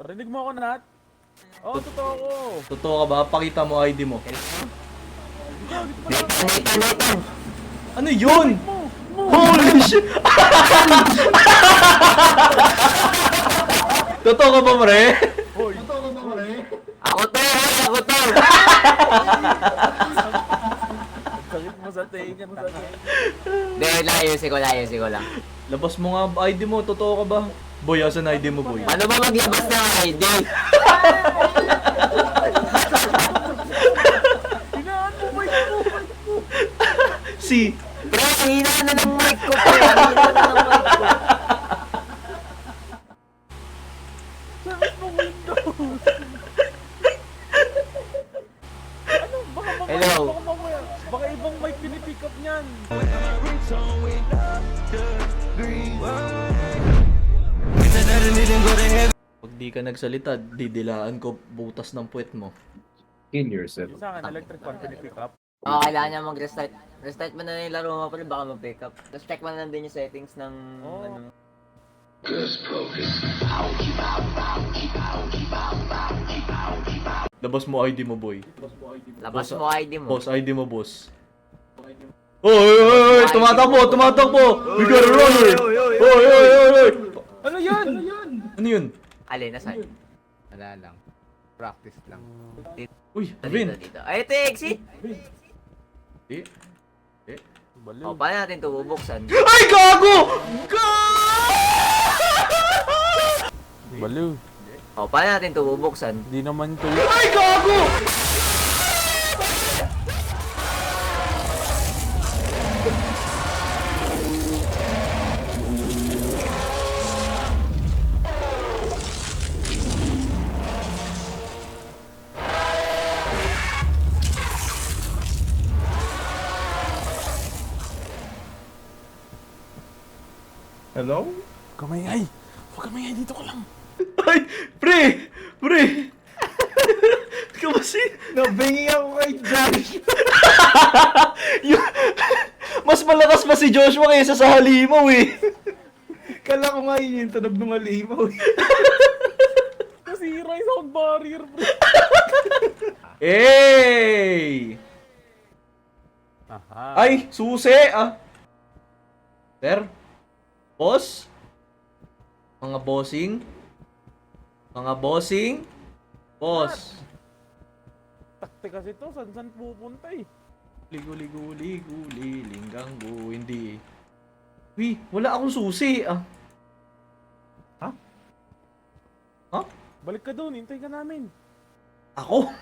Narinig mo ako, Nat? Oo, totoo ko. Totoo ka ba? Pakita mo ID mo. Ano yun? Holy shit! Totoo ka ba, pre? Hoy, Ako to! Ako to! sakit mo sa tenga mo sa tenga. Hindi, layusin ko lang. Labas mo nga ID mo. Totoo ka ba? Boy, asan ID mo, boy? Paano ba maglabas ng ID? Hinaan mo, mic mo. Si... Pre, ang hina na ng mic ko, pre. Ang hina na ng mic ko. Sakit mo Windows. Ano? Hello. Baka ibang mic pinipick up niyan. Pag di ka nagsalita, didilaan ko butas ng puwet mo. Kill yourself. Yung sa akin, electric fan pinipick up. Oo, kailangan niya mag-restart. Restart mo na yung laro mo, pre, baka mag-pick up. Tapos check mo na lang din yung settings ng, ano. Labas mo ID mo, boy. Labas mo ID mo. Boss, ID mo, boss. Oy, oy, oy, oy! Tumatakbo! Tumatakbo! We got a runner! Oy, oy, oy, oy! Ano yan? Ano yun? Alin, nasaan? Wala lang. Practice lang. Uy, Dito, Vin! dito. Ay, ito yung exit! Eh? Baliw. O, paano natin ito bubuksan? Ay, gago! Baliw. O, paano natin ito bubuksan? Hindi naman ito. Ay, gago! Hello? Kamay. Huwag kamay, dito ka lang. Ay, pre! Pre! Kasi, Nabingi ako kay Josh! yung, mas malakas pa si Joshua kaysa sa halimaw eh. Kala ko nga yun yung tunog ng halimaw. Nasira yung sound barrier, bro. Hey! Aha. Ay, susi ah. Sir? Boss? Mga bossing? Mga bossing? Boss. Takte kasi to, saan pupunta eh. Ligo-ligo-ligo, linggang-go, hindi. Uy, wala akong susi ah. Balik ka doon, hintay ka namin. Ako?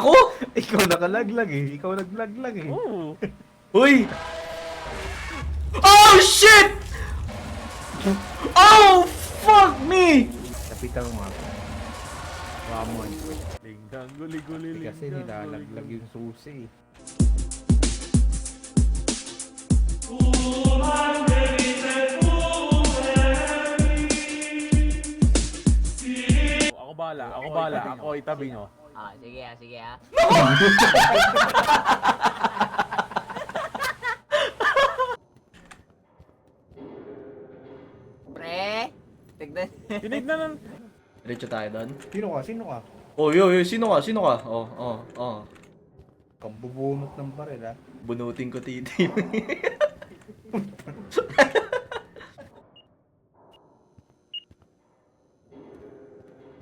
Ako? Ikaw nakalaglag eh. Ikaw naglaglag eh. Oo. Uy! Oh shit! Oh fuck me! Lapitan mo ako. Ramon. Linggang, guli-guli, Kasi nilalaglag yung susi. Ako bala, ako itabi nyo. Ah, sige ah. Pre, tignan. Tinignan ng... Diretso tayo doon. Sino ka? Sino ka? Oh, yo, sino ka? Sino ka? Oh. Kambubunot ng baril ha? Bunutin ko titi.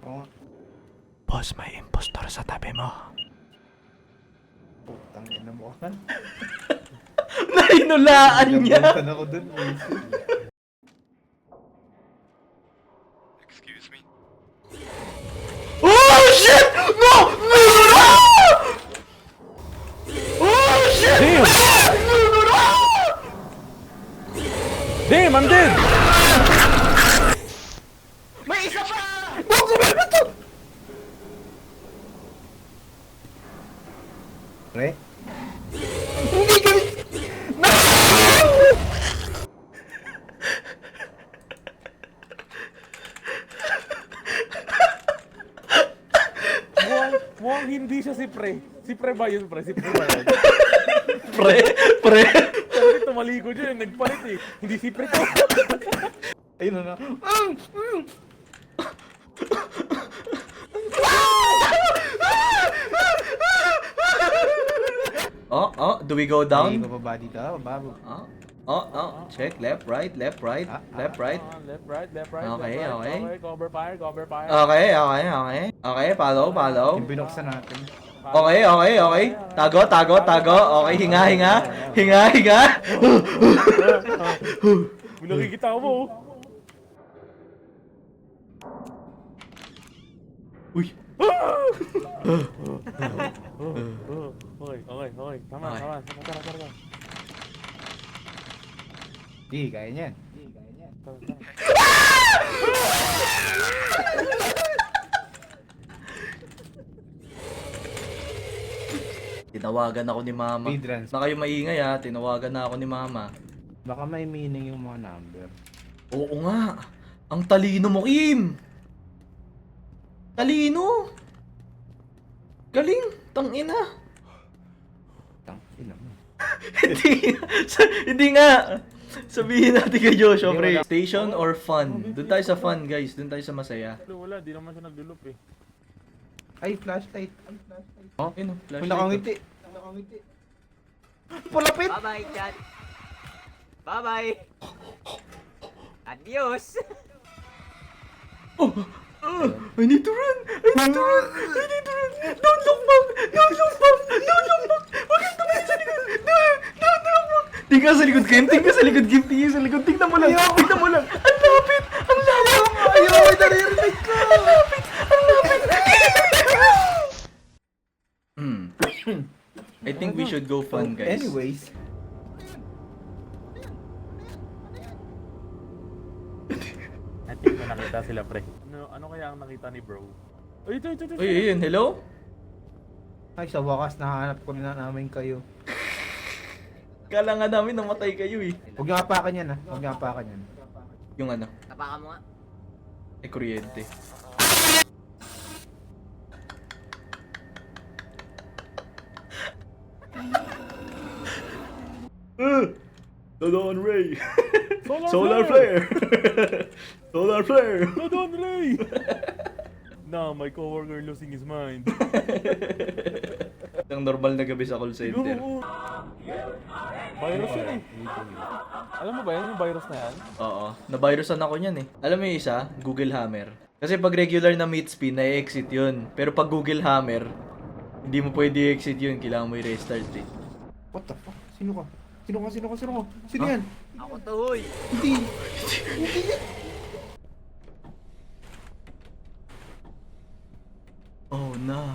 Oo. Boss, may impostor sa tabi mo. Putang ina mo ka. Nainulaan niya! Nabuntan ako dun. Oh shit! No! No! No! Oh shit! Damn! No! No! No! Damn, I'm dead! May isa pa! Bogo, meron to! Pre? Hindi ka... Mukhang hindi siya si Pre. Si Pre ba yun, Pre? Si Pre ba yun? Pre! Kasi tumaligo dyan, nagpalit eh. Hindi si Pre to. Ayun na. do we go Ay, down? bababa dito. Bababa. Check, left, right, left, right, left, right. Left, right, left, right. Okay, left, right. okay. Cover fire, cover fire. Okay, okay, okay. Okay, follow, follow. Yung binuksan natin. Okay, okay, okay. Tago, tago, tago. Okay, hinga, hinga. Hinga, hinga. May nakikita mo. Uy. Okay, okay, okay. Tama, Okay. tama. Tara, tara, tara. Di, kaya niyan. Tara, tara. Tinawagan ako ni mama. Speedruns. Na kayo maingay ha, tinawagan na ako ni mama. Baka may meaning yung mga number. Oo nga. Ang talino mo, Kim. Talino. Galing. Tangina. Tangina mo. Hindi nga. Sabihin natin kay Joshua, pre. Station or fun? Doon tayo sa fun, guys. Doon tayo sa masaya. Wala, di naman siya naglulup eh. Ay, flashlight. Oh, yun, Kung flashlight. nakangiti. Palapit! Bye-bye, chat. Bye-bye. Adios. I need to run! I need to run! I need to run! Don't look back! Don't look back! Don't look back! Huwag kang tumingin sa likod! Don't look back! Tingnan sa likod, Kim! Tingnan sa likod, Kim! Tingnan sa likod! Tingnan mo lang! Tingnan mo lang! Ang lapit! Ang lapit! Ayaw, may naririnig ko! Ang lapit! Ang lapit! I think we should go fun, guys. Anyways. I think may nakita sila, pre. Ano kaya ang nakita ni bro? Ay, ito. Uy, yun, hello? Ay, sa wakas, nahanap ko na namin kayo. Kala nga namin namatay kayo eh. Huwag niyo apakan yan, ha? Huwag niyo apakan yan. Yung ano, Tapakan mo nga. ay kuryente. Dodon Ray! Solar flare! Solar flare! Dodon Ray! Now, my coworker losing his mind. Ang normal na gabi sa call center. Oo. Virus yun eh. Alam mo ba yan, yung virus na yan? Oo, na-virusan ako niyan eh. Alam mo yung isa? Google Hammer. Kasi pag regular na meat spin, na-exit yun. Pero pag Google Hammer, hindi mo pwede i-exit yun. Kailangan mo i-restart eh. What the fuck? Sino ka? Sino ka? Sino yan? Ako to, huy. Hindi yan. Oh no.